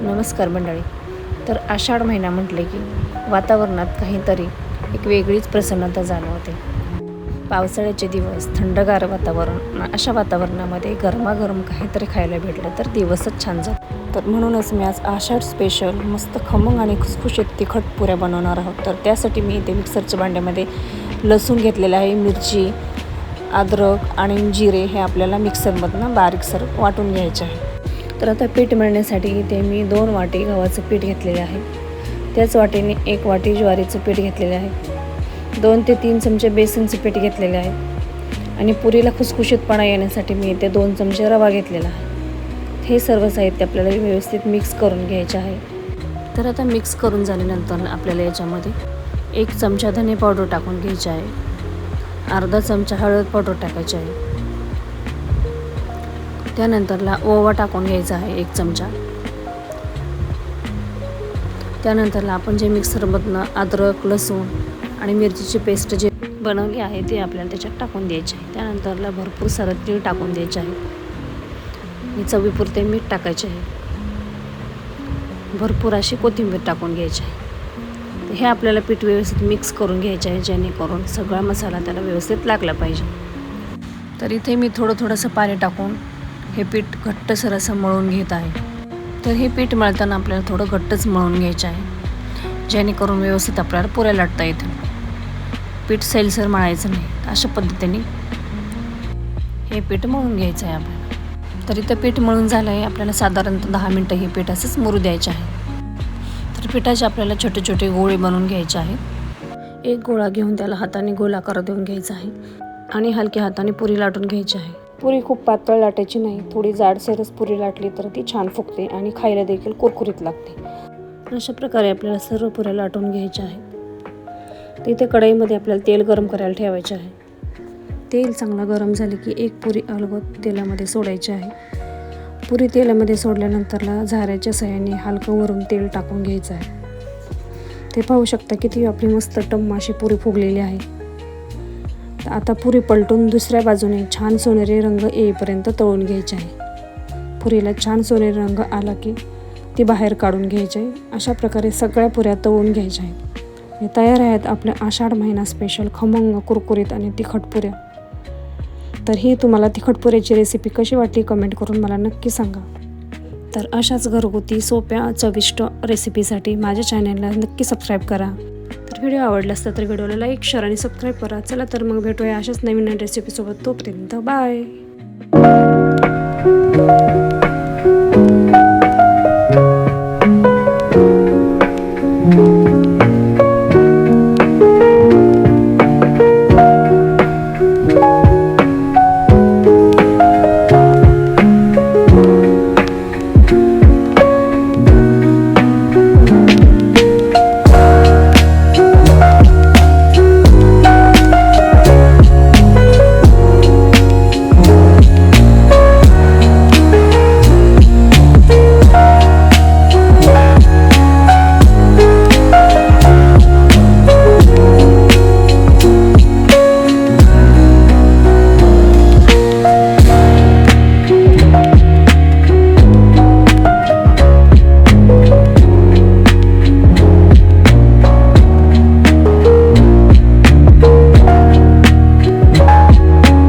नमस्कार मंडळी. तर आषाढ महिना म्हटले की वातावरणात काहीतरी एक वेगळीच प्रसन्नता जाणवते. पावसाळ्याचे दिवस, थंडगार वातावरण, अशा वातावरणामध्ये गरमागरम काहीतरी खायला भेटलं तर दिवसच छान जातो. तर म्हणूनच मी आज आषाढ स्पेशल मस्त खमंग आणि खुसखुशीत तिखट पुऱ्या बनवणार आहोत. तर त्यासाठी मी इथे मिक्सरच्या भांड्यामध्ये लसूण घेतलेलं आहे, मिरची, अद्रक आणि जिरे हे आपल्याला मिक्सरमधनं बारीकसर वाटून घ्यायचे आहे. तर आता पीठ मळण्यासाठी इथे मी 2 वाटी गव्हाचं पीठ घेतलेले आहे. त्याच वाटीने 1 वाटी ज्वारीचं पीठ घेतलेले आहे. 2 ते 3 चमचे बेसनचं पीठ घेतलेले आहे आणि पुरीला खुसखुशीतपणा येण्यासाठी मी इथे 2 चमचे रवा घेतलेला आहे. हे सर्व साहित्य आपल्याला व्यवस्थित मिक्स करून घ्यायचे आहे. तर आता मिक्स करून झाल्यानंतर आपल्याला याच्यामध्ये 1 चमचा धने पावडर टाकून घ्यायचे आहे. अर्धा चमचा हळद पावडर टाकायची आहे. त्यानंतरला ओवा टाकून घ्यायचा आहे 1 चमचा. त्यानंतरला आपण जे मिक्सरमधनं अद्रक, लसूण आणि मिरचीची पेस्ट जे बनवली आहे ते आपल्याला त्याच्यात टाकून द्यायचे आहे. त्यानंतरला भरपूर सारं तीळ टाकून द्यायचे आहे आणि चवीपुरते मीठ टाकायचे आहे. भरपूर अशी कोथिंबीर टाकून घ्यायची आहे. हे आपल्याला पीठ व्यवस्थित मिक्स करून घ्यायचे आहे, जेणेकरून सगळा मसाला त्याला व्यवस्थित लागला पाहिजे. तर इथे मी थोडंसं पाणी टाकून हे पीठ घट्टसर असं मळून घेत आहे. तर हे पीठ मळताना आपल्याला थोडं घट्टच मळून घ्यायचं आहे, जेणेकरून व्यवस्थित आपल्याला पुऱ्या लाटता येतील. पीठ सैलसर मळायचं नाही. अशा पद्धतीने हे पीठ मळून घ्यायचं आहे आपल्याला. तर इथं पीठ मळून झालं आहे. आपल्याला साधारणतः 10 मिनटं हे पीठ असंच मुरू द्यायचं आहे. तर पिठाचे आपल्याला छोटे छोटे गोळे बनवून घ्यायचे आहे. एक गोळा घेऊन त्याला हाताने गोलाकार देऊन घ्यायचा आहे आणि हलक्या हाताने पुरी लाटून घ्यायची आहे. पुरी खूप पातळ लाटायची नाही, थोडी जाडसरच पुरी लाटली तर ती छान फुगते आणि खायला देखील कुरकुरीत लागते. अशा प्रकारे आपल्याला सर्व पुऱ्या लाटून घ्यायच्या आहेत. तिथे कढईमध्ये आपल्याला तेल गरम करायला ठेवायचे आहे. तेल चांगलं गरम झाले की एक पुरी अलगद तेलामध्ये सोडायची आहे. पुरी तेलामध्ये सोडल्यानंतरला झाऱ्याच्या सहाय्याने हलकं वरून तेल टाकून घ्यायचं आहे. ते पाहू शकता किती आपली मस्त टम्म अशी पुरी फुगलेली आहे. आता पुरी पलटून दुसऱ्या बाजूने छान सोनेरी रंग येईपर्यंत तळून घ्यायचे आहे. पुरीला छान सोनेरी रंग आला की ती बाहेर काढून घ्यायची आहे. अशा प्रकारे सगळ्या पुऱ्या तळून घ्यायच्या आहेत. हे तयार आहेत आपल्या आषाढ महिना स्पेशल खमंग, कुरकुरीत आणि तिखट पुऱ्या. तर ही तुम्हाला तिखट पुऱ्याची रेसिपी कशी वाटली कमेंट करून मला नक्की सांगा. तर अशाच घरगुती सोप्या चविष्ट रेसिपीसाठी माझ्या चॅनलला नक्की सबस्क्राईब करा. तर व्हिडिओ आवडला असता तर व्हिडिओला लाईक, शेअर आणि सबस्क्राईब करा. चला तर मग भेटूया अशाच नवीन रेसिपीसोबत. तोपर्यंत बाय.